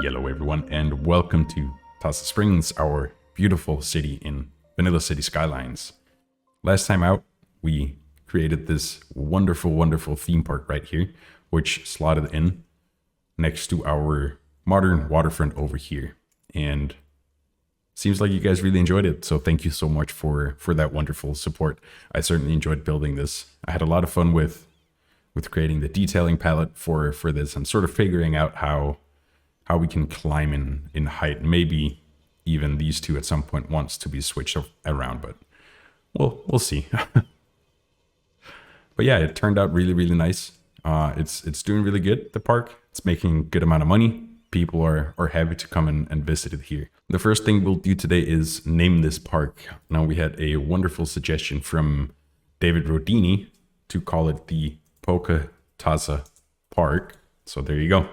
Hello everyone and welcome to Tassa Springs, our beautiful city in vanilla Cities Skylines. Last time out, we created this wonderful theme park right here, which slotted in next to our modern waterfront over here. And seems like you guys really enjoyed it, so thank you so much for that wonderful support. I certainly enjoyed building this. I had a lot of fun with creating the detailing palette for this and sort of figuring out how we can climb in height. Maybe even these two at some point wants to be switched around, but we'll see. But yeah, it turned out really nice. It's doing really good, the park. It's making a good amount of money. People are happy to come and visit it here. The first thing we'll do today is name this park. Now, we had a wonderful suggestion from David Rodini to call it the Polka Tassa Park. So there you go.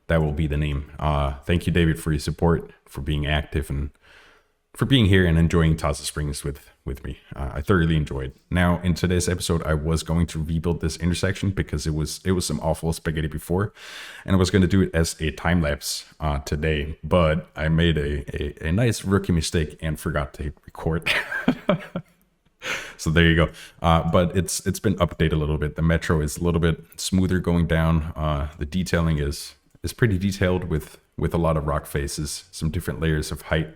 That will be the name. Thank you, David, for your support, for being active, and for being here and enjoying Tassa Springs with me. I thoroughly enjoyed. Now, in today's episode, I was going to rebuild this intersection because it was some awful spaghetti before, and I was going to do it as a time lapse today. But I made a nice rookie mistake and forgot to hit record. So there you go. But it's been updated a little bit. The metro is a little bit smoother going down. The detailing is pretty detailed with a lot of rock faces, some different layers of height.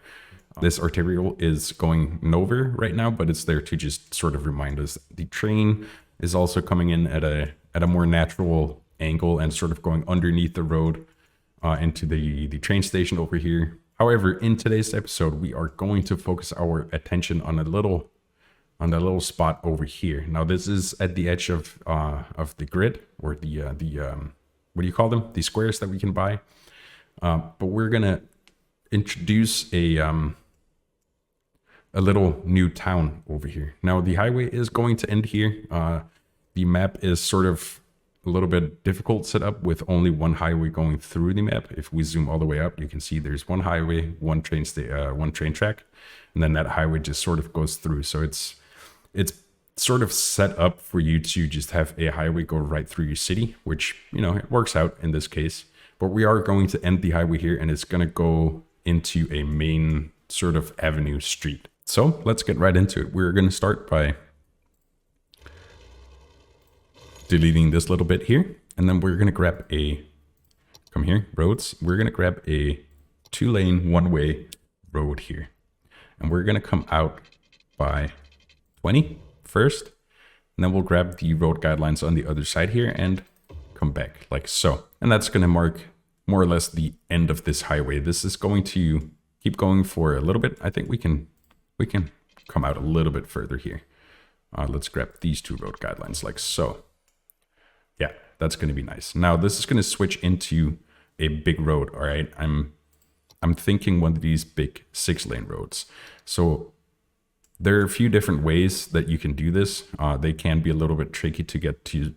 This arterial is going nowhere right now, but it's there to just sort of remind us. The train is also coming in at a more natural angle and sort of going underneath the road into the train station over here. However, in today's episode, we are going to focus our attention on a little spot over here. Now, this is at the edge of the grid, or the what do you call them? The squares that we can buy. But we're gonna introduce a little new town over here. Now, the highway is going to end here. The map is sort of a little bit difficult set up with only one highway going through the map. If we zoom all the way up, you can see there's one highway, one train track, and then that highway just sort of goes through. So it's sort of set up for you to just have a highway go right through your city, which, you know, it works out in this case. But we are going to end the highway here, and it's going to go into a main sort of avenue street. So let's get right into it. We're going to start by deleting this little bit here, and then we're going to grab come here, roads. We're going to grab a 2-lane, one-way road here, and we're going to come out by 20 first, and then we'll grab the road guidelines on the other side here and come back like so. And that's going to mark more or less the end of this highway. This is going to keep going for a little bit. I think we can come out a little bit further here. Let's grab these two road guidelines like so. Yeah, that's going to be nice. Now, this is going to switch into a big road. All right, I'm thinking one of these big 6-lane roads. So there are a few different ways that you can do this. They can be a little bit tricky to get to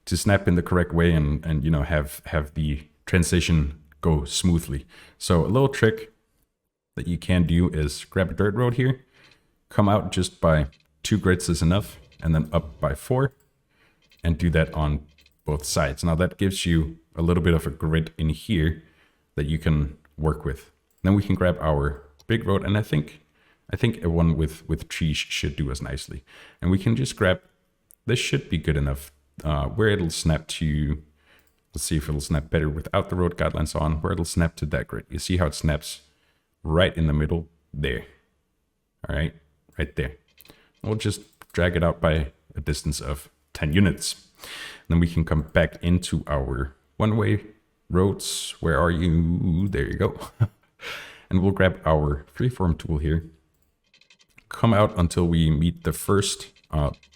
snap in the correct way and you know, have the transition go smoothly. So a little trick that you can do is grab a dirt road here, come out just by 2 grids is enough, and then up by 4, and do that on both sides. Now that gives you a little bit of a grid in here that you can work with. Then we can grab our big road, and I think a one with trees should do us nicely. And we can just grab, this should be good enough, where it'll snap to, let's see if it'll snap better without the road guidelines on, where it'll snap to that grid. You see how it snaps right in the middle there. All right, right there. We'll just drag it out by a distance of 10 units. Then we can come back into our one-way roads. Where are you? There you go. And we'll grab our freeform tool here. Come out until we meet the first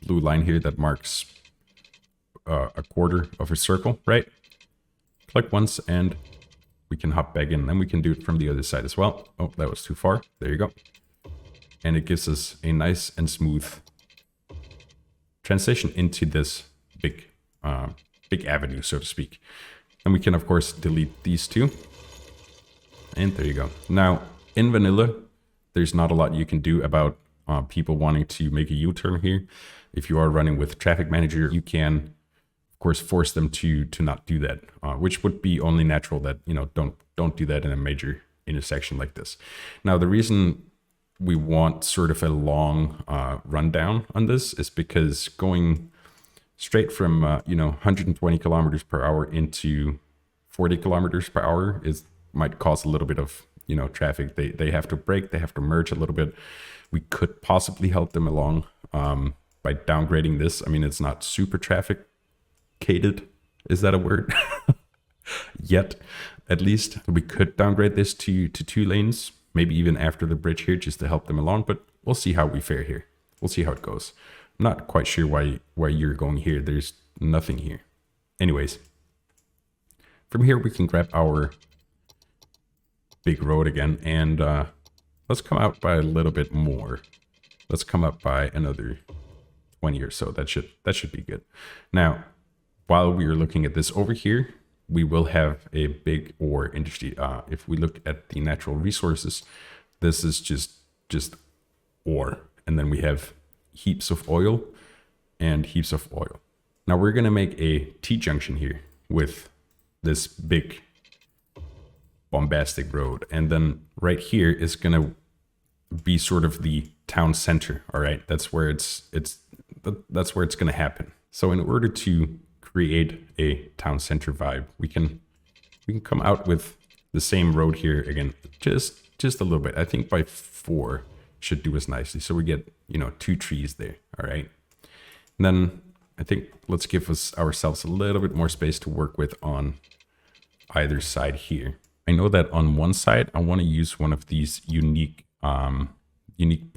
blue line here that marks a quarter of a circle, right? Click once and we can hop back in. Then we can do it from the other side as well. Oh, that was too far. There you go. And it gives us a nice and smooth transition into this big avenue, so to speak. And we can, of course, delete these two. And there you go. Now, in vanilla, there's not a lot you can do about people wanting to make a U-turn here. If you are running with Traffic Manager, you can, of course, force them to not do that, which would be only natural that, don't do that in a major intersection like this. Now, the reason we want sort of a long rundown on this is because going straight from 120 kilometers per hour into 40 kilometers per hour might cause a little bit of traffic. They have to brake, they have to merge a little bit. We could possibly help them along by downgrading this. I mean, it's not super trafficated. Is that a word? Yet, at least we could downgrade this to 2 lanes, maybe even after the bridge here, just to help them along. But we'll see how we fare here. We'll see how it goes. I'm not quite sure why you're going here. There's nothing here. Anyways, from here we can grab our big road again, and let's come out by a little bit more. Let's come up by another 20 or so. That should be good. Now, while we are looking at this over here, we will have a big ore industry. If we look at the natural resources, this is just ore, and then we have heaps of oil and heaps of oil. Now we're gonna make a T-junction here with this big bombastic road, and then right here is gonna be sort of the town center. All right, that's where it's gonna happen. So in order to create a town center vibe, we can come out with the same road here again, just a little bit. I think by 4 should do us nicely. So we get 2 trees there. All right, and then I think let's give ourselves a little bit more space to work with on either side here. I know that on one side I want to use one of these unique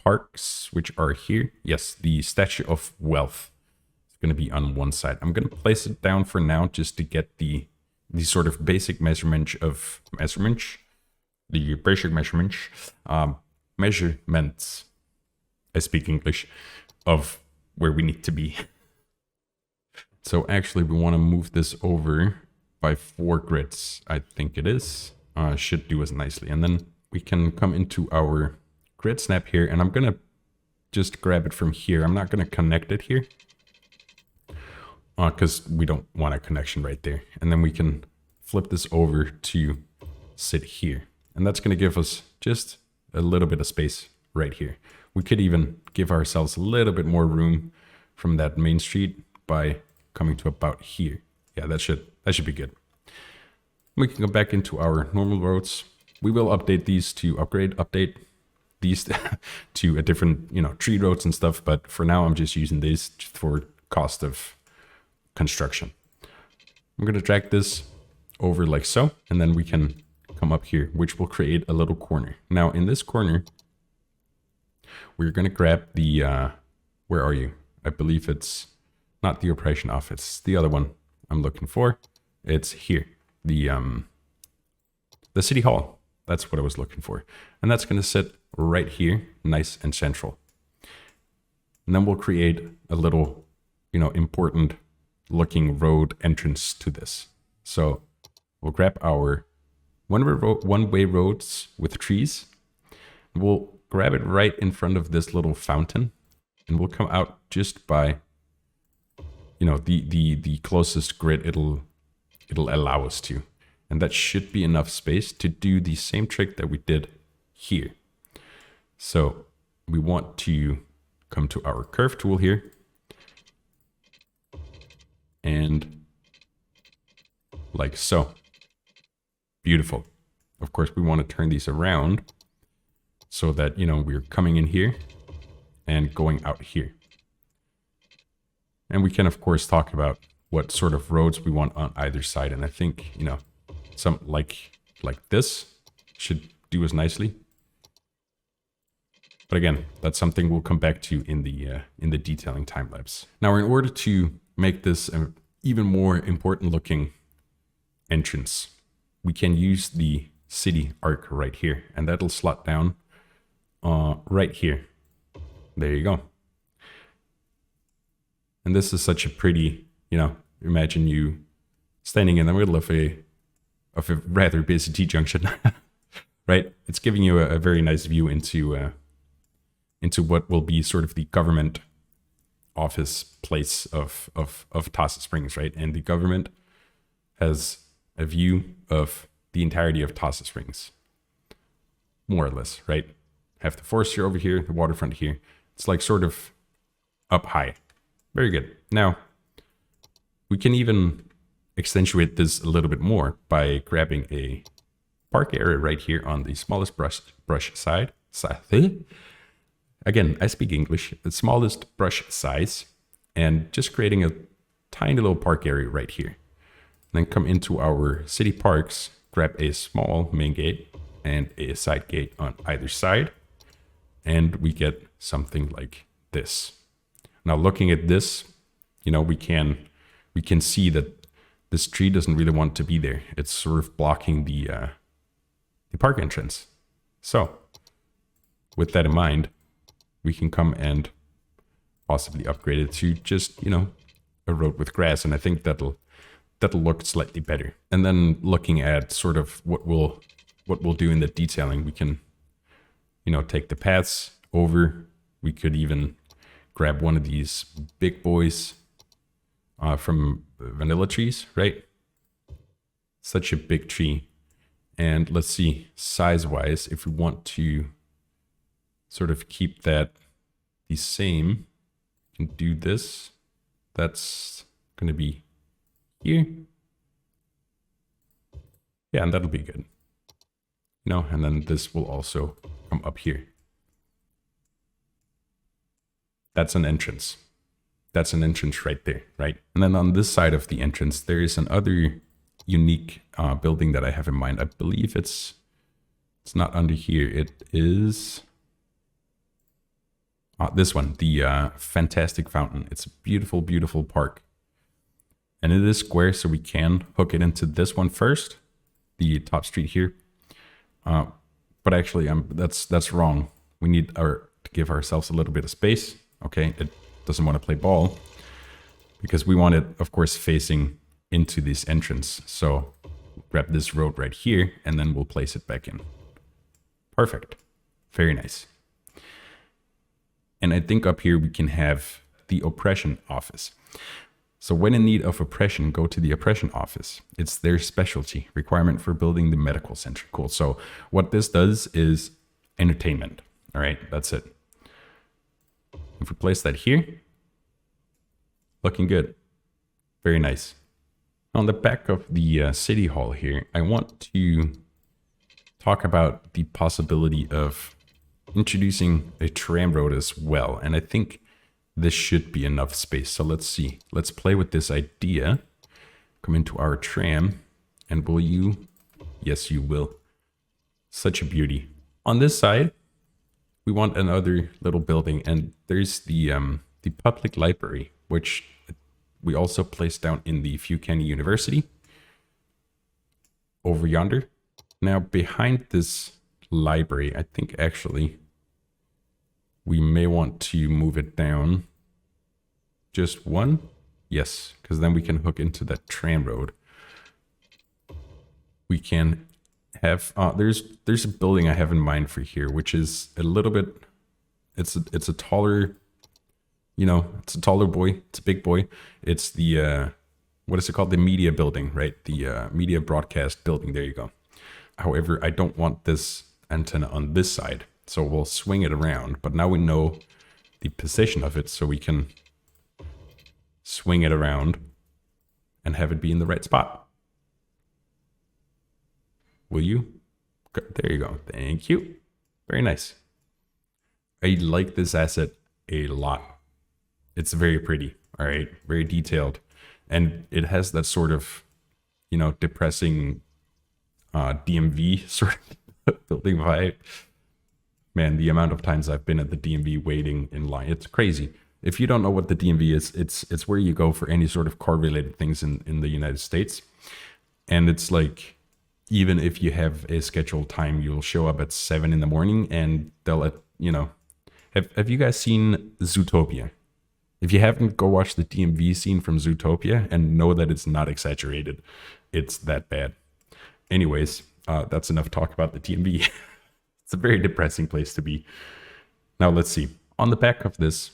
parks, which are here. Yes, the Statue of Wealth is going to be on one side. I'm going to place it down for now just to get the sort of basic measurements, I speak English, of where we need to be. So actually we want to move this over by 4 grids, I think it is. Should do us nicely. And then we can come into our grid snap here, and I'm gonna just grab it from here. I'm not gonna connect it here because we don't want a connection right there. And then we can flip this over to sit here, and that's gonna give us just a little bit of space right here. We could even give ourselves a little bit more room from that main street by coming to about here. Yeah, that should be good. We can go back into our normal roads. We will update these to update these to a different, tree roads and stuff. But for now, I'm just using these for cost of construction. I'm going to drag this over like so, and then we can come up here, which will create a little corner. Now in this corner, we're going to grab the, where are you? I believe it's not the operation office, the other one I'm looking for. It's here, the city hall. That's what I was looking for. And that's going to sit right here, nice and central. And then we'll create a little, important looking road entrance to this. So we'll grab our one-way roads with trees. We'll grab it right in front of this little fountain, and we'll come out just by, the closest grid it'll allow us to. And that should be enough space to do the same trick that we did here. So we want to come to our curve tool here. And like so. Beautiful. Of course, we want to turn these around so that, we're coming in here and going out here. And we can, of course, talk about what sort of roads we want on either side. And I think, some like this should do us nicely. But again, that's something we'll come back to in the detailing time lapse. Now, in order to make this an even more important looking entrance, we can use the city arc right here, and that'll slot down right here. There you go. And this is such a pretty, imagine you standing in the middle of a rather busy T-junction, right? It's giving you a very nice view into what will be sort of the government office place of Tassa Springs, right? And the government has a view of the entirety of Tassa Springs, more or less, right? Have the forest here over here, the waterfront here. It's like sort of up high. Very good. Now, we can even accentuate this a little bit more by grabbing a park area right here on the smallest brush side. Again, I speak English. The smallest brush size, and just creating a tiny little park area right here. Then come into our city parks, grab a small main gate and a side gate on either side, and we get something like this. Now, looking at this, you know, we can see that this tree doesn't really want to be there. It's sort of blocking the park entrance. So, with that in mind, we can come and possibly upgrade it to just, you know, a road with grass, and I think that'll look slightly better. And then looking at sort of what we'll do in the detailing, we can, you know, take the paths over. We could even grab one of these big boys from vanilla trees, right? Such a big tree. And let's see, size-wise, if we want to sort of keep that the same, we can do this. That's going to be here. Yeah, and that'll be good. You know, and then this will also come up here. That's an entrance. That's an entrance right there, right? And then on this side of the entrance, there is another unique building that I have in mind. I believe it's not under here. It is this one, the Fantastic Fountain. It's a beautiful, beautiful park. And it is square, so we can hook it into this one first, the top street here. But actually, that's wrong. We need to give ourselves a little bit of space. Okay, it doesn't want to play ball because we want it, of course, facing into this entrance. So grab this road right here, and then we'll place it back in. Perfect. Very nice. And I think up here we can have the oppression office. So when in need of oppression, go to the oppression office. It's their specialty requirement for building the medical center. Cool. So what this does is entertainment. All right, that's it. If we place that here, looking good. Very nice. On the back of the city hall here, I want to talk about the possibility of introducing a tram road as well. And I think this should be enough space. So let's see. Let's play with this idea. Come into our tram. And will you? Yes, you will. Such a beauty. On this side, we want another little building. And there's the public library, which we also placed down in the Few County University. Over yonder. Now, behind this library, I think actually we may want to move it down just one. Yes, because then we can hook into that tram road. We can have there's a building I have in mind for here, which is a little bit, it's a taller, you know, it's a taller boy, it's a big boy. It's the what is it called, the media building, right? The media broadcast building. There you go. However, I don't want this antenna on this side, so we'll swing it around. But now we know the position of it, so we can swing it around and have it be in the right spot. Will you? There you go. Thank you. Very nice. I like this asset a lot. It's very pretty. All right. Very detailed. And it has that sort of, you know, depressing DMV sort of building vibe. Man, the amount of times I've been at the DMV waiting in line, it's crazy. If you don't know what the DMV is, it's where you go for any sort of car related things in the United States. And it's like, even if you have a scheduled time, you'll show up at 7 in the morning and they'll, you know, have you guys seen Zootopia? If you haven't, go watch the DMV scene from Zootopia and know that it's not exaggerated. It's that bad. Anyways, that's enough talk about the DMV. It's a very depressing place to be. Now let's see. On the back of this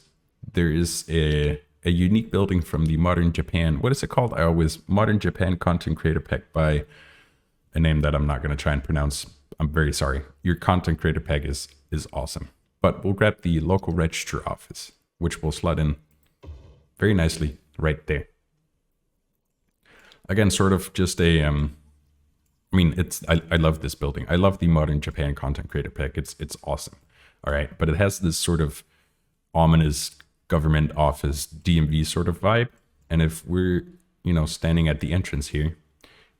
there is a unique building from the Modern Japan. What is it called? Modern Japan Content Creator Pack by a name that I'm not going to try and pronounce. I'm very sorry. Your content creator pack is awesome. But we'll grab the local register office, which will slot in very nicely right there. Again, sort of just a, I mean, I love this building. I love the Modern Japan Content Creator Pack. It's awesome. All right. But it has this sort of ominous government office DMV sort of vibe. And if we're, standing at the entrance here,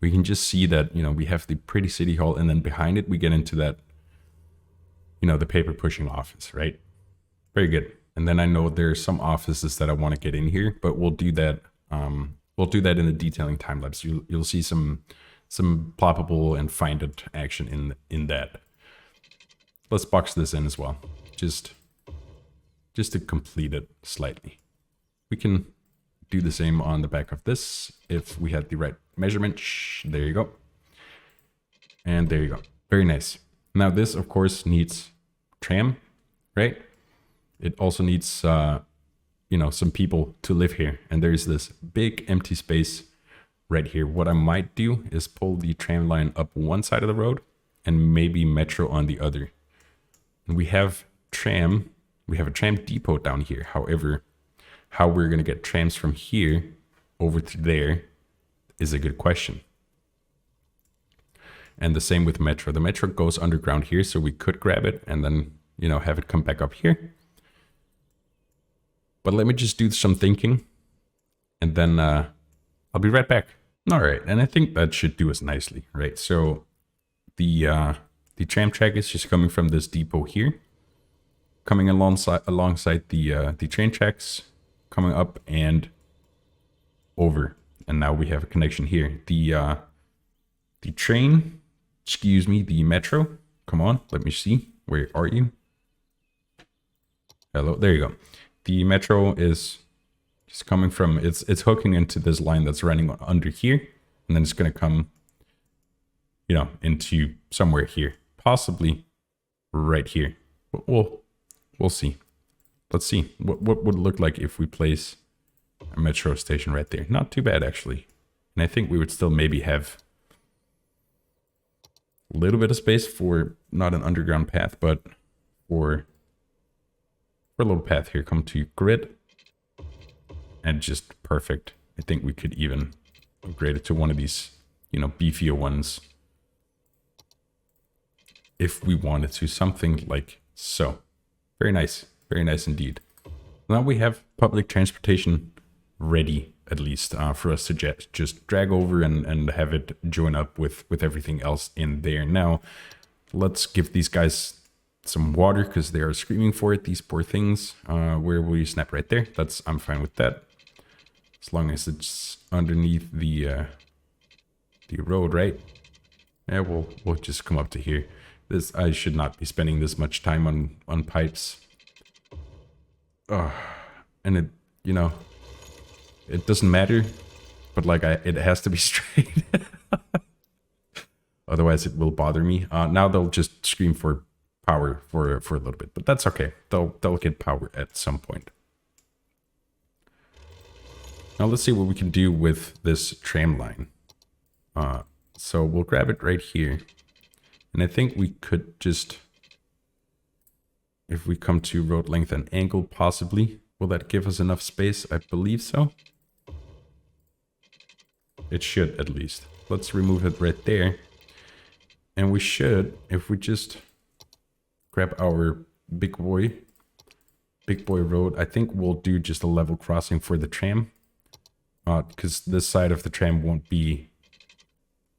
we can just see that, we have the pretty city hall, and then behind it, we get into that, the paper pushing office, right? Very good. And then I know there's some offices that I want to get in here, but we'll do that. We'll do that in the detailing time lapse. You'll see some ploppable and find it action in that. Let's box this in as well. Just to complete it slightly. We can do the same on the back of this if we had the right measurement. There you go. And there you go. Very nice. Now this, of course, needs tram, right? It also needs, some people to live here. And there's this big empty space right here. What I might do is pull the tram line up one side of the road and maybe metro on the other. And we have a tram depot down here. However, how we're going to get trams from here over to there is a good question. And the same with metro. The metro goes underground here, so we could grab it and then, have it come back up here. But let me just do some thinking, and then I'll be right back. All right, and I think that should do us nicely, right? So the tram track is just coming from this depot here, coming alongside the train tracks, coming up and over, and now we have a connection here. The train, the metro. Come on, let me see. Where are you? Hello, there you go. The metro is just coming from, it's hooking into this line that's running under here, and then it's going to come, into somewhere here, possibly right here. But we'll see. Let's see what would it look like if we place a metro station right there. Not too bad, actually. And I think we would still maybe have a little bit of space for not an underground path, but for a little path here. Come to grid, and just perfect. I think we could even upgrade it to one of these, beefier ones if we wanted to, something like so. Very nice indeed. Now we have public transportation ready, at least for us to just drag over and have it join up with everything else in there. Now let's give these guys some water because they are screaming for it, these poor things. Where will you snap? Right there. I'm fine with that, as long as it's underneath the road, right? Yeah, we'll just come up to here. I should not be spending this much time on pipes. And it, it doesn't matter, but it has to be straight. Otherwise it will bother me. Now they'll just scream for power for a little bit, but that's okay. They'll get power at some point. Now let's see what we can do with this tram line. So we'll grab it right here. And I think we could just, if we come to road length and angle, possibly, will that give us enough space? I believe so. It should, at least. Let's remove it right there. And we should, if we just grab our big boy road, I think we'll do just a level crossing for the tram. Because this side of the tram won't be...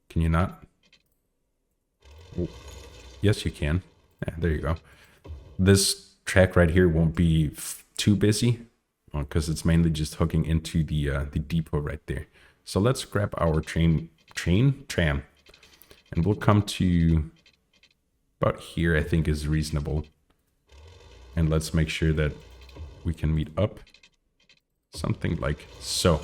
Can you not? Oh, yes, you can. Yeah, there you go. This track right here won't be too busy, because it's mainly just hooking into the depot right there. So let's grab our tram, and we'll come to about here. I think is reasonable, and let's make sure that we can meet up. Something like so.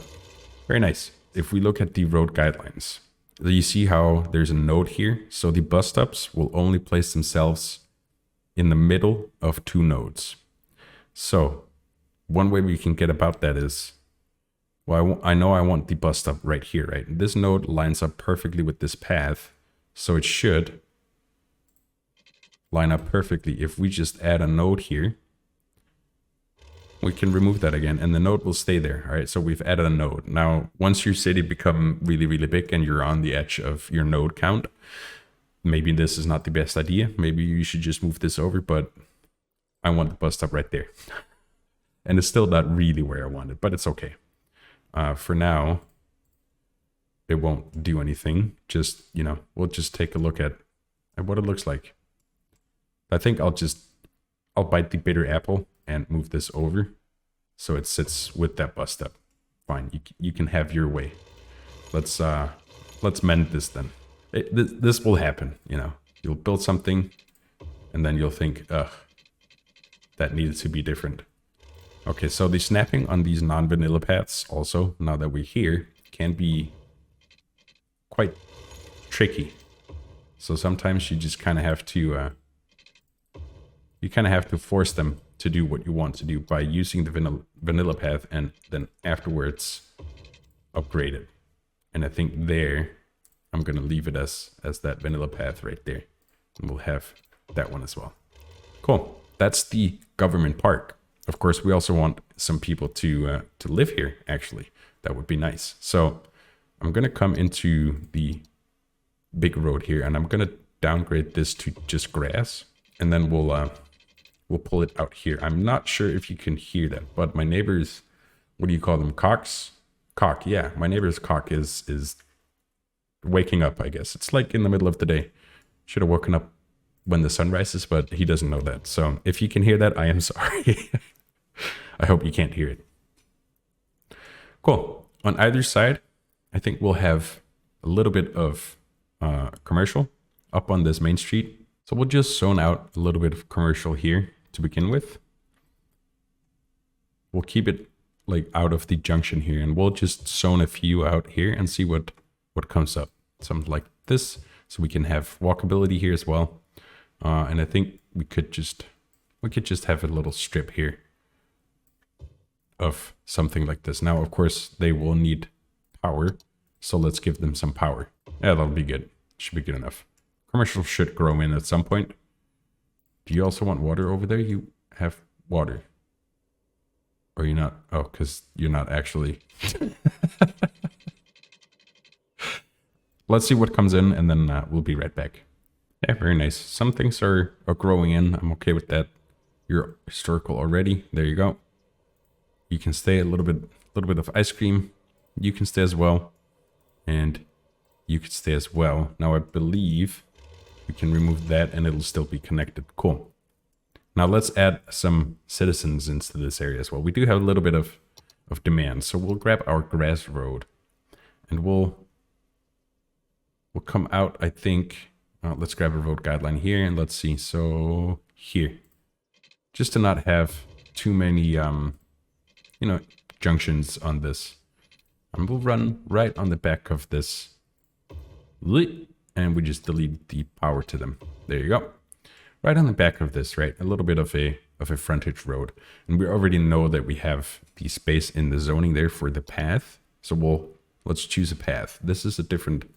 Very nice. If we look at the road guidelines, you see how there's a note here. So the bus stops will only place themselves in the middle of two nodes. So one way we can get about that is, well, I know I want the bus stop right here, right? This node lines up perfectly with this path, so it should line up perfectly. If we just add a node here, we can remove that again, and the node will stay there. All right, so we've added a node. Now, once your city become really, really big and you're on the edge of your node count, maybe this is not the best idea. Maybe you should just move this over, but I want the bus stop right there. And it's still not really where I want it, but it's okay. For now, it won't do anything. Just, you know, we'll just take a look at what it looks like. I think I'll bite the bitter apple and move this over so it sits with that bus stop. Fine, you can have your way. Let's mend this then. This will happen, you know. You'll build something and then you'll think, ugh, that needed to be different. Okay, so the snapping on these non-vanilla paths also, now that we're here, can be quite tricky. So sometimes you just kind of have to force them to do what you want to do by using the vanilla path and then afterwards upgrade it. And I think there, I'm going to leave it as that vanilla path right there. And we'll have that one as well. Cool. That's the government park. Of course, we also want some people to live here, actually. That would be nice. So I'm going to come into the big road here, and I'm going to downgrade this to just grass. And then we'll pull it out here. I'm not sure if you can hear that, but my neighbor's, what do you call them? Cocks? Cock, yeah. My neighbor's cock is waking up, I guess. It's like in the middle of the day. Should have woken up when the sun rises, but he doesn't know that. So if you can hear that, I am sorry. I hope you can't hear it. Cool. On either side, I think we'll have a little bit of commercial up on this main street. So we'll just zone out a little bit of commercial here to begin with. We'll keep it like out of the junction here, and we'll just zone a few out here and see what comes up. Something like this, so we can have walkability here as well. And I think we could just have a little strip here of something like this. Now, of course, they will need power, so let's give them some power. Yeah, that'll be good. Should be good enough. Commercial should grow in at some point. Do you also want water over there? You have water. Or you're not? Oh, because you're not actually. Let's see what comes in, and then we'll be right back. Yeah, very nice. Some things are growing in. I'm okay with that. You're historical already. There you go. You can stay a little bit of ice cream. You can stay as well. And you can stay as well. Now I believe we can remove that and it'll still be connected. Cool. Now let's add some citizens into this area as well. We do have a little bit of demand. So we'll grab our grass road and we'll come out, I think. Let's grab a road guideline here and let's see. So here, just to not have too many, junctions on this. And we'll run right on the back of this. And we just delete the power to them. There you go. Right on the back of this, right? A little bit of a frontage road. And we already know that we have the space in the zoning there for the path. So let's choose a path. This is a different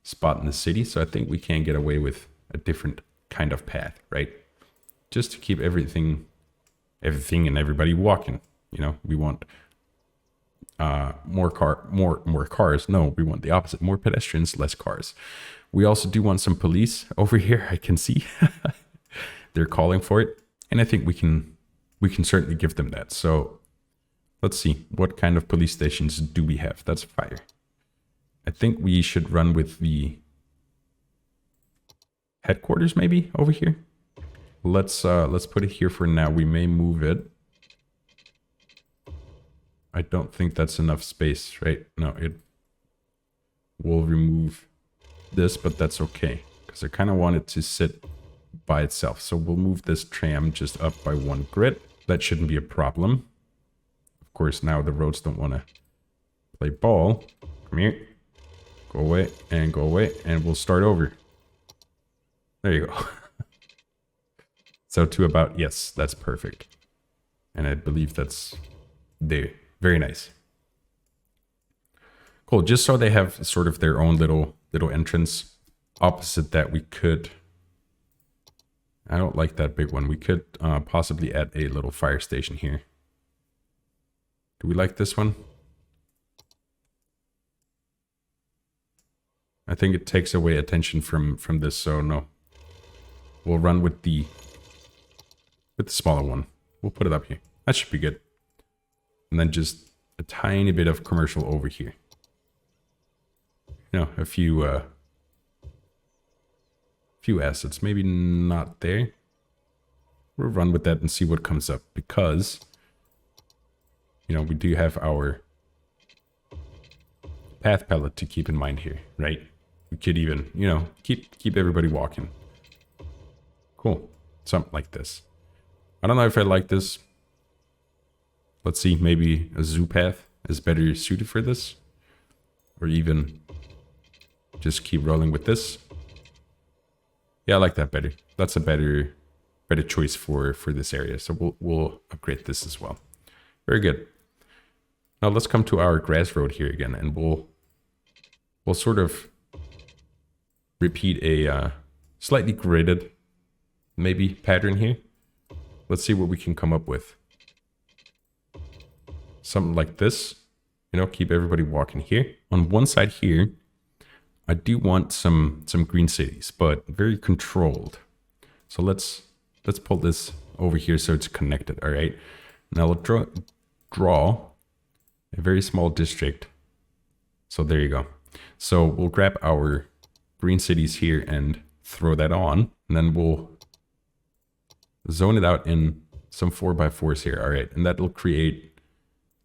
spot in the city, so I think we can get away with a different kind of path, right? Just to keep everything and everybody walking. You know, we want more cars. No, we want the opposite. More pedestrians, less cars. We also do want some police over here. I can see they're calling for it, and I think we can certainly give them that. So let's see, what kind of police stations do we have? That's fire. I think we should run with the headquarters maybe over here. Let's put it here for now. We may move it. I don't think that's enough space, right? No, it will remove this, but that's okay because I kind of want it to sit by itself. So we'll move this tram just up by one grid. That shouldn't be a problem. Of course, now the roads don't want to play ball. Come here. Go away, and we'll start over. There you go. So to about, yes, that's perfect. And I believe that's there. Very nice. Cool. Just so they have sort of their own little entrance. Opposite that, we could... I don't like that big one. We could possibly add a little fire station here. Do we like this one? I think it takes away attention from this, so no. We'll run with the smaller one. We'll put it up here. That should be good. And then just a tiny bit of commercial over here. You know, a few assets. Maybe not there. We'll run with that and see what comes up, because you know, we do have our path palette to keep in mind here, right? We could even, you know, keep everybody walking. Cool. Something like this. I don't know if I like this. Let's see, maybe a zoo path is better suited for this. Or even just keep rolling with this. Yeah, I like that better. That's a better choice for this area. So we'll upgrade this as well. Very good. Now let's come to our grass road here again, and we'll sort of repeat a slightly gridded maybe pattern here. Let's see what we can come up with. Something like this. You know, keep everybody walking here. On one side here, I do want some green cities, but very controlled. So let's pull this over here so it's connected. All right. Now we'll draw a very small district. So there you go. So we'll grab our green cities here and throw that on, and then we'll zone it out in some 4x4s here. All right. And that'll create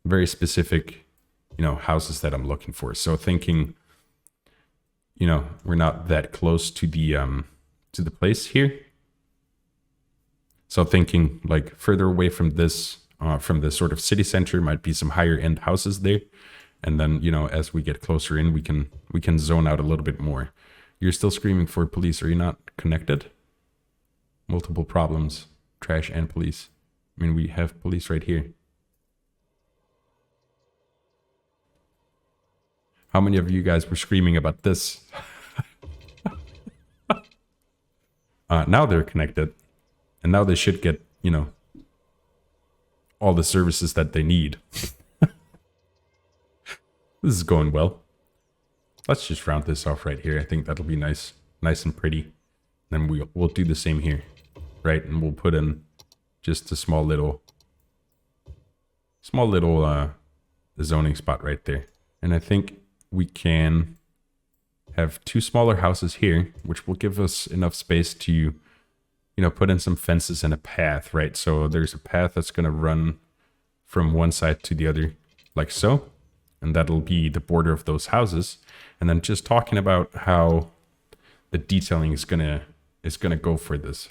very specific, you know, houses that I'm looking for. So thinking, you know, we're not that close to the place here. So thinking like further away from this sort of city center might be some higher end houses there. And then, you know, as we get closer in, we can zone out a little bit more. You're still screaming for police. Are you not connected? Multiple problems, trash and police. I mean, we have police right here. How many of you guys were screaming about this? Now they're connected. And now they should get, you know, all the services that they need. This is going well. Let's just round this off right here. I think that'll be nice and pretty. Then we'll do the same here, right? And we'll put in just a small little zoning spot right there. And I think we can have two smaller houses here, which will give us enough space to, you know, put in some fences and a path, right? So there's a path that's going to run from one side to the other like so. And that'll be the border of those houses. And then just talking about how the detailing is gonna go for this.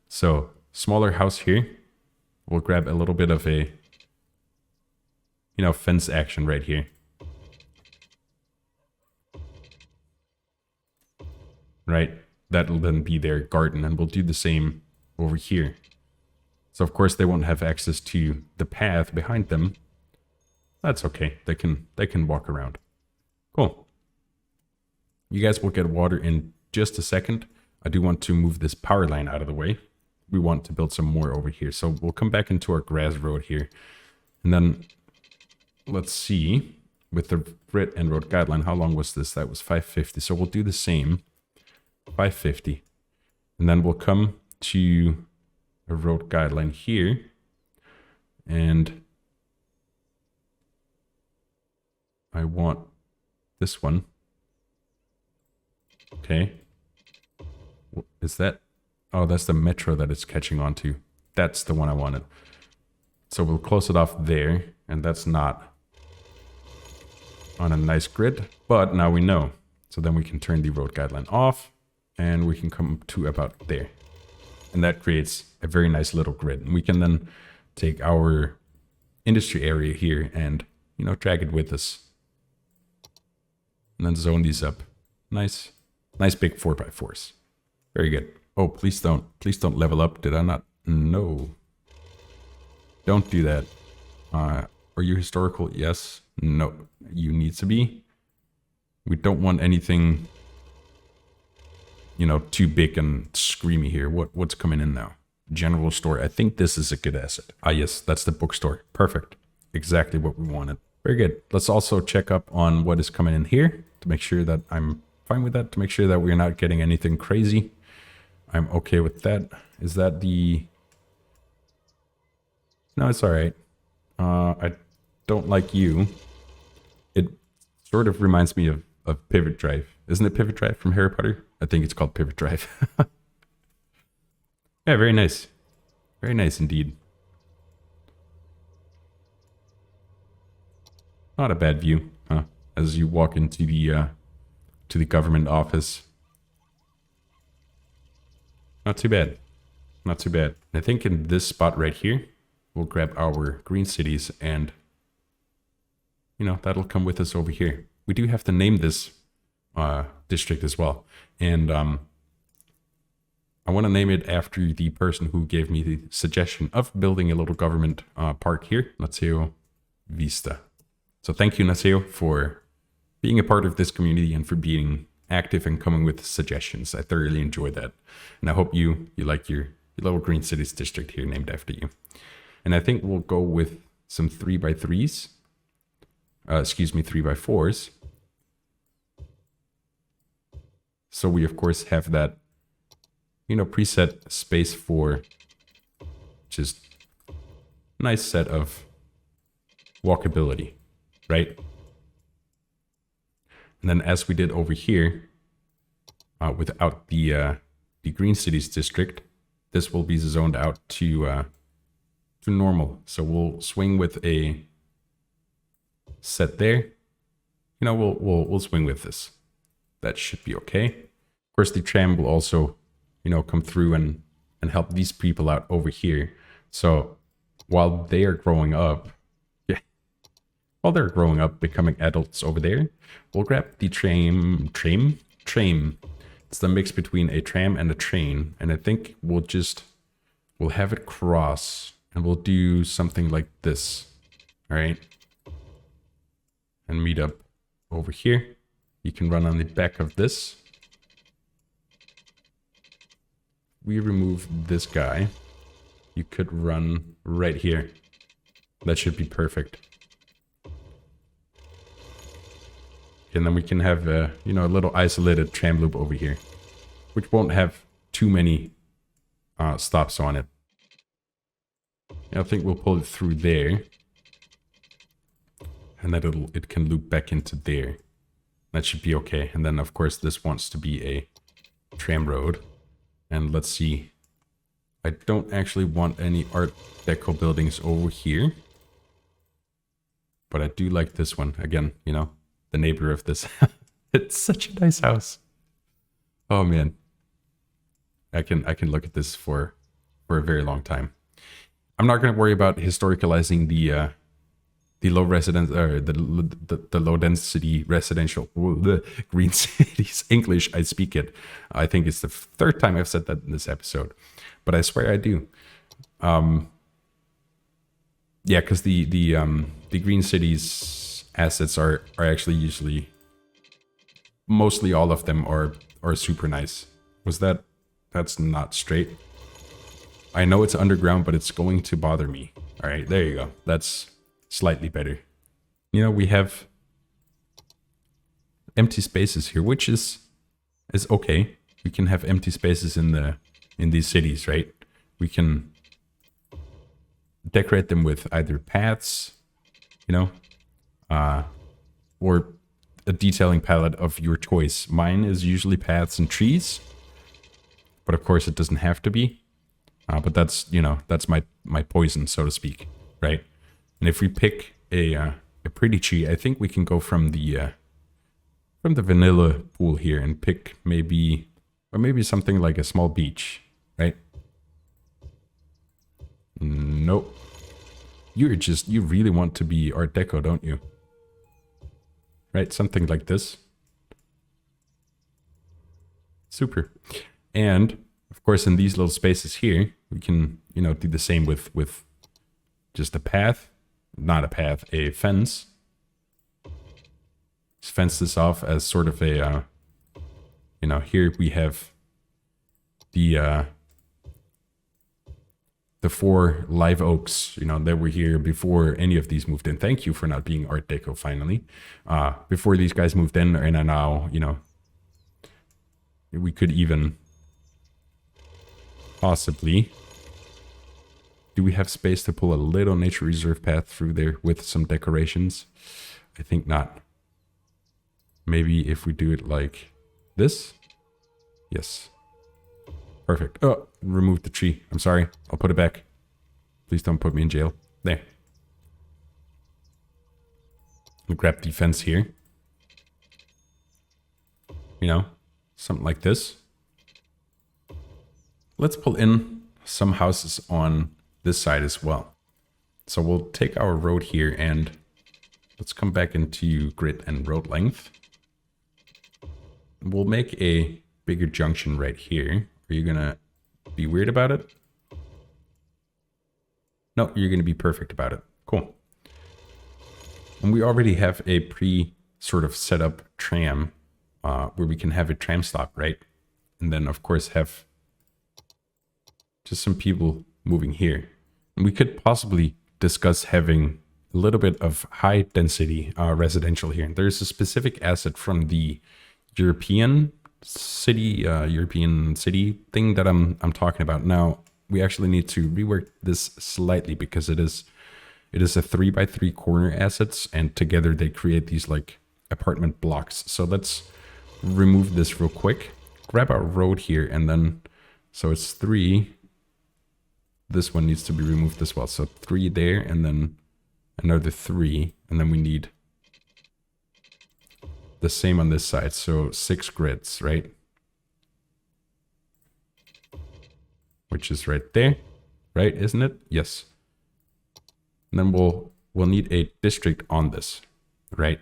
So smaller house here. We'll grab a little bit of a, you know, fence action right here. Right? That'll then be their garden, and we'll do the same over here. So of course they won't have access to the path behind them. That's okay. They can walk around. Cool. You guys will get water in just a second. I do want to move this power line out of the way. We want to build some more over here. So we'll come back into our grass road here. And then let's see, with the grid and road guideline, how long was this? That was 550. So we'll do the same, 550. And then we'll come to a road guideline here. And I want this one. Okay. Is that? Oh, that's the metro that it's catching on to. That's the one I wanted. So we'll close it off there. And that's not on a nice grid. But now we know. So then we can turn the road guideline off. And we can come to about there. And that creates a very nice little grid. And we can then take our industry area here and, you know, drag it with us. And then zone these up. Nice big 4x4s. Very good. Oh, please don't level up. Did I not? No. Don't do that. Are you historical? Yes. No. You need to be. We don't want anything, you know, too big and screamy here. What's coming in now? General store. I think this is a good asset. Ah, yes, that's the bookstore. Perfect. Exactly what we wanted. Very good. Let's also check up on what is coming in here to make sure that I'm fine with that, to make sure that we're not getting anything crazy. I'm okay with that. Is that the... No, it's all right. I don't like you. It sort of reminds me of Pivot Drive. Isn't it Pivot Drive from Harry Potter? I think it's called Pivot Drive. Yeah, very nice. Very nice indeed. Not a bad view, huh? As you walk into the government office. Not too bad. Not too bad. I think in this spot right here, we'll grab our green cities and, you know, that'll come with us over here. We do have to name this district as well. And I want to name it after the person who gave me the suggestion of building a little government park here, Naseo Vista. So thank you, Naseo, for being a part of this community and for being active and coming with suggestions. I thoroughly enjoy that. And I hope you like your little green cities district here named after you. And I think we'll go with some 3x3s. 3x4s. So we, of course, have that, you know, preset space for just nice set of walkability, right? And then as we did over here, without the green cities district, this will be zoned out to normal. So we'll swing with a set there. You know, we'll swing with this. That should be okay. Of course, the tram will also, you know, come through and help these people out over here. So while they are growing up, while they're growing up, becoming adults over there, we'll grab the tram. It's the mix between a tram and a train. And I think we'll have it cross and we'll do something like this. All right. And meet up over here. You can run on the back of this. We remove this guy. You could run right here. That should be perfect. And then we can have a little isolated tram loop over here, which won't have too many stops on it. I think we'll pull it through there, and then it can loop back into there. That should be okay. And then of course this wants to be a tram road. And let's see. I don't actually want any Art Deco buildings over here, but I do like this one. Again, you know, the neighbor of this. It's such a nice house. Oh man, I can look at this for a very long time. I'm not going to worry about historicalizing the low residence or the low density residential green cities. English, I speak it. I think it's the third time I've said that in this episode, but I swear I do. Yeah, because the green cities assets are actually usually, mostly all of them are super nice. That's not straight. I know it's underground, but it's going to bother me. All right, there you go. That's slightly better. You know, we have empty spaces here, which is okay. We can have empty spaces in these cities, right? We can decorate them with either paths, you know, or a detailing palette of your choice. Mine is usually paths and trees, but of course it doesn't have to be. But that's, you know, that's my poison, so to speak, right? And if we pick a pretty tree, I think we can go from the vanilla pool here and pick maybe something like a small beach, right? Nope. You really want to be Art Deco, don't you? Right, something like this. Super. And of course, in these little spaces here, we can, you know, do the same with just a path, not a path, a fence. Just fence this off as sort of a, you know, here we have the 4 live oaks, you know, that were here before any of these moved in. Thank you for not being Art Deco, finally. Before these guys moved in, and now, you know, we could even possibly... Do we have space to pull a little nature reserve path through there with some decorations? I think not. Maybe if we do it like this? Yes. Perfect. Oh, removed the tree. I'm sorry. I'll put it back. Please don't put me in jail. There. I'll grab the fence here. You know, something like this. Let's pull in some houses on this side as well. So we'll take our road here and let's come back into grid and road length. We'll make a bigger junction right here. Are you gonna be weird about it? No, you're gonna be perfect about it. Cool. And we already have a sort of set up tram where we can have a tram stop, right? And then of course have just some people moving here. And we could possibly discuss having a little bit of high density residential here. And there's a specific asset from the European city thing that I'm talking about. Now we actually need to rework this slightly because it is a 3x3 corner assets, and together they create these like apartment blocks. So let's remove this real quick, grab our road here, and then so it's 3. This one needs to be removed as well. So 3 there, and then another 3, and then we need the same on this side. So 6 grids, right? Which is right there, right? Isn't it? Yes. And then we'll need a district on this, right?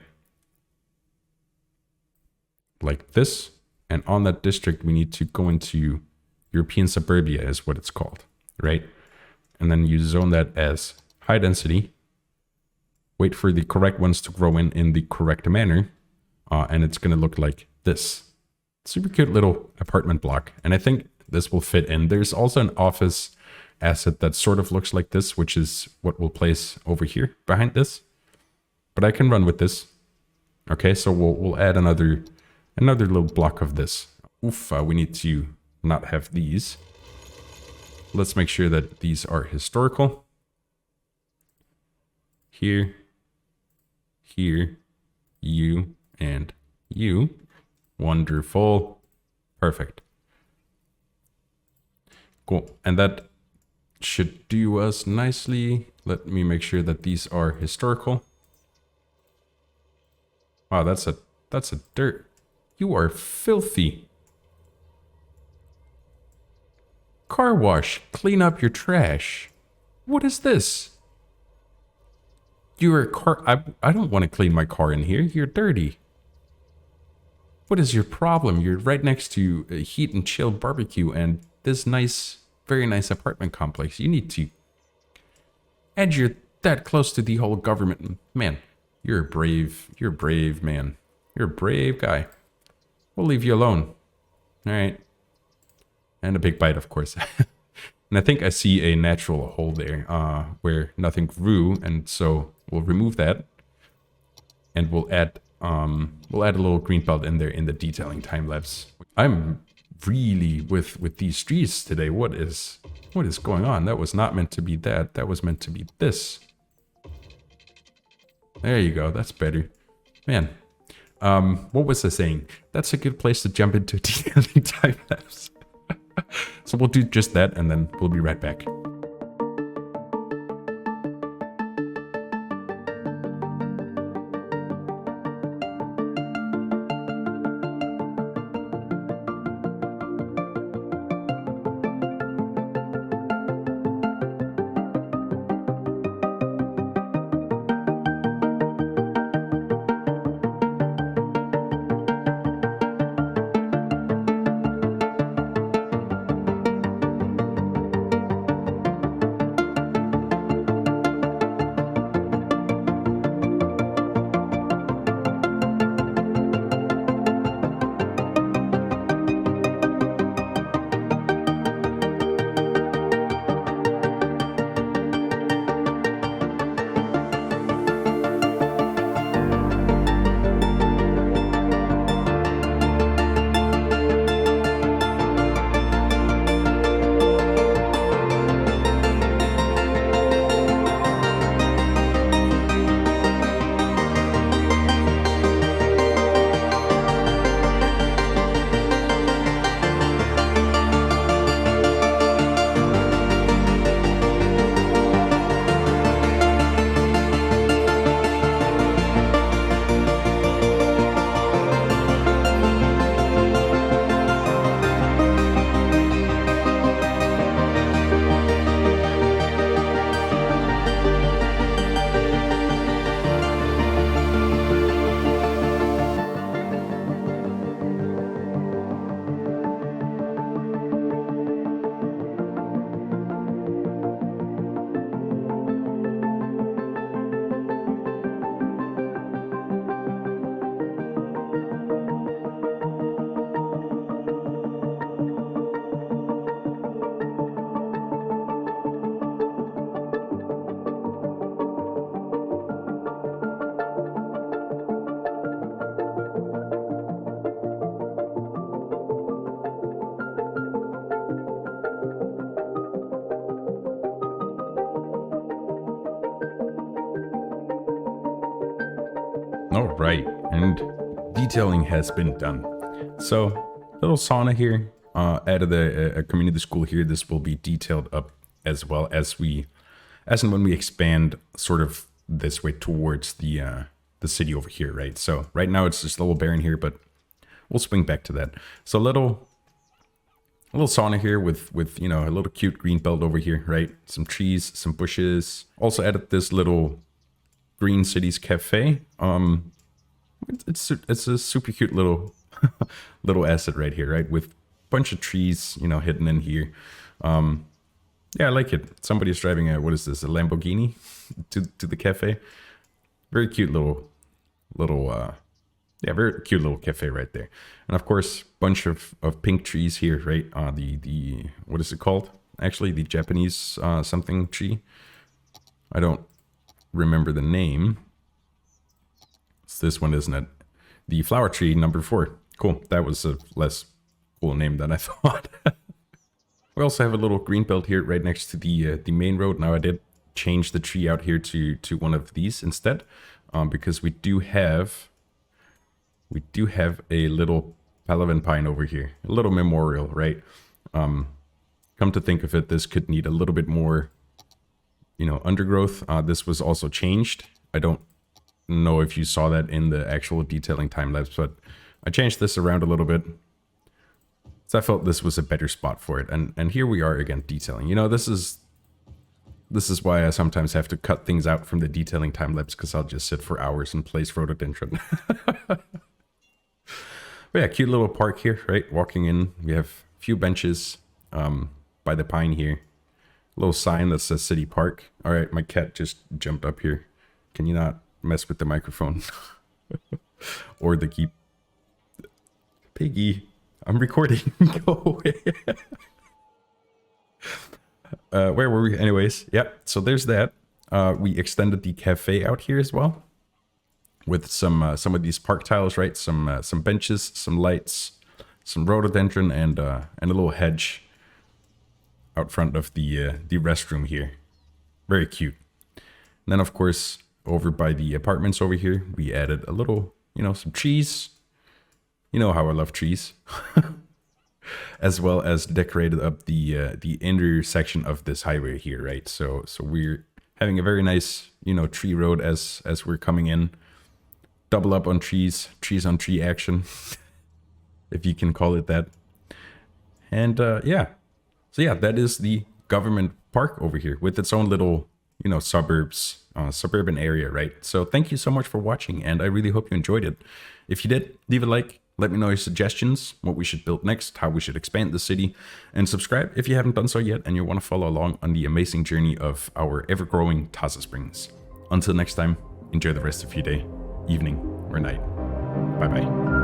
Like this. And on that district, we need to go into European suburbia is what it's called, right? And then you zone that as high density. Wait for the correct ones to grow in the correct manner. And it's going to look like this. Super cute little apartment block. And I think this will fit in. There's also an office asset that sort of looks like this, which is what we'll place over here behind this. But I can run with this. Okay, so we'll add another little block of this. Oof, we need to not have these. Let's make sure that these are historical. Here, here, you, and you. Wonderful. Perfect. Cool. And that should do us nicely. Let me make sure that these are historical. Wow, that's a dirt. You are filthy. Car wash. Clean up your trash. What is this? You're a car. I don't want to clean my car in here. You're dirty. What is your problem? You're right next to a heat and chill barbecue and this nice, very nice apartment complex. You need to. And you're that close to the whole government. Man, you're brave. You're brave, man. You're a brave guy. We'll leave you alone. All right. And a big bite, of course. And I think I see a natural hole there where nothing grew. And so we'll remove that. And we'll add a little green belt in there in the detailing time lapse. I'm really with these trees today. What is going on? That was not meant to be that. That was meant to be this. There you go. That's better. Man. What was I saying? That's a good place to jump into detailing time lapse. So we'll do just that and then we'll be right back. All right, and detailing has been done. So, little sauna here. Added a community school here. This will be detailed up as well as and when we expand sort of this way towards the city over here, right? So right now it's just a little barren here, but we'll swing back to that. So a little sauna here with you know, a little cute green belt over here, right? Some trees, some bushes. Also added this little Green Cities Cafe. It's a super cute little little asset right here, right? With a bunch of trees, you know, hidden in here. Yeah, I like it. Somebody's driving a, what is this, a Lamborghini to the cafe. Very cute little yeah, very cute little cafe right there. And of course, bunch of pink trees here, right? The what is it called? Actually, the Japanese something tree. I don't remember the name. It's this one, isn't it? The flower tree number 4. Cool. That was a less cool name than I thought. We also have a little green belt here right next to the main road. Now I did change the tree out here to one of these instead, because we do have a little Palavan pine over here, a little memorial, right? Come to think of it, this could need a little bit more, you know, undergrowth. This was also changed. I don't know if you saw that in the actual detailing time lapse, but I changed this around a little bit. So I felt this was a better spot for it. And here we are again detailing. You know, this is why I sometimes have to cut things out from the detailing time lapse, because I'll just sit for hours and place rhododendron. But yeah, cute little park here, right? Walking in, we have a few benches by the pine here. A little sign that says City Park. All right, my cat just jumped up here. Can you not mess with the microphone? Or the key? Piggy, I'm recording. Go away. Where were we? Anyways, yeah, so there's that. We extended the cafe out here as well, with some of these park tiles, right? Some benches, some lights, some rhododendron, and a little hedge out front of the restroom here. Very cute. And then of course, over by the apartments over here, we added a little, you know, some trees. You know how I love trees. As well as decorated up the intersection of this highway here, right? So we're having a very nice, you know, tree road as we're coming in. Double up on trees on tree action, if you can call it that. And yeah, so yeah, that is the government park over here with its own little, you know, suburban area, right? So thank you so much for watching, and I really hope you enjoyed it. If you did, leave a like. Let me know your suggestions, what we should build next, how we should expand the city, and subscribe if you haven't done so yet and you want to follow along on the amazing journey of our ever-growing Tassa Springs. Until next time, enjoy the rest of your day, evening, or night. Bye-bye.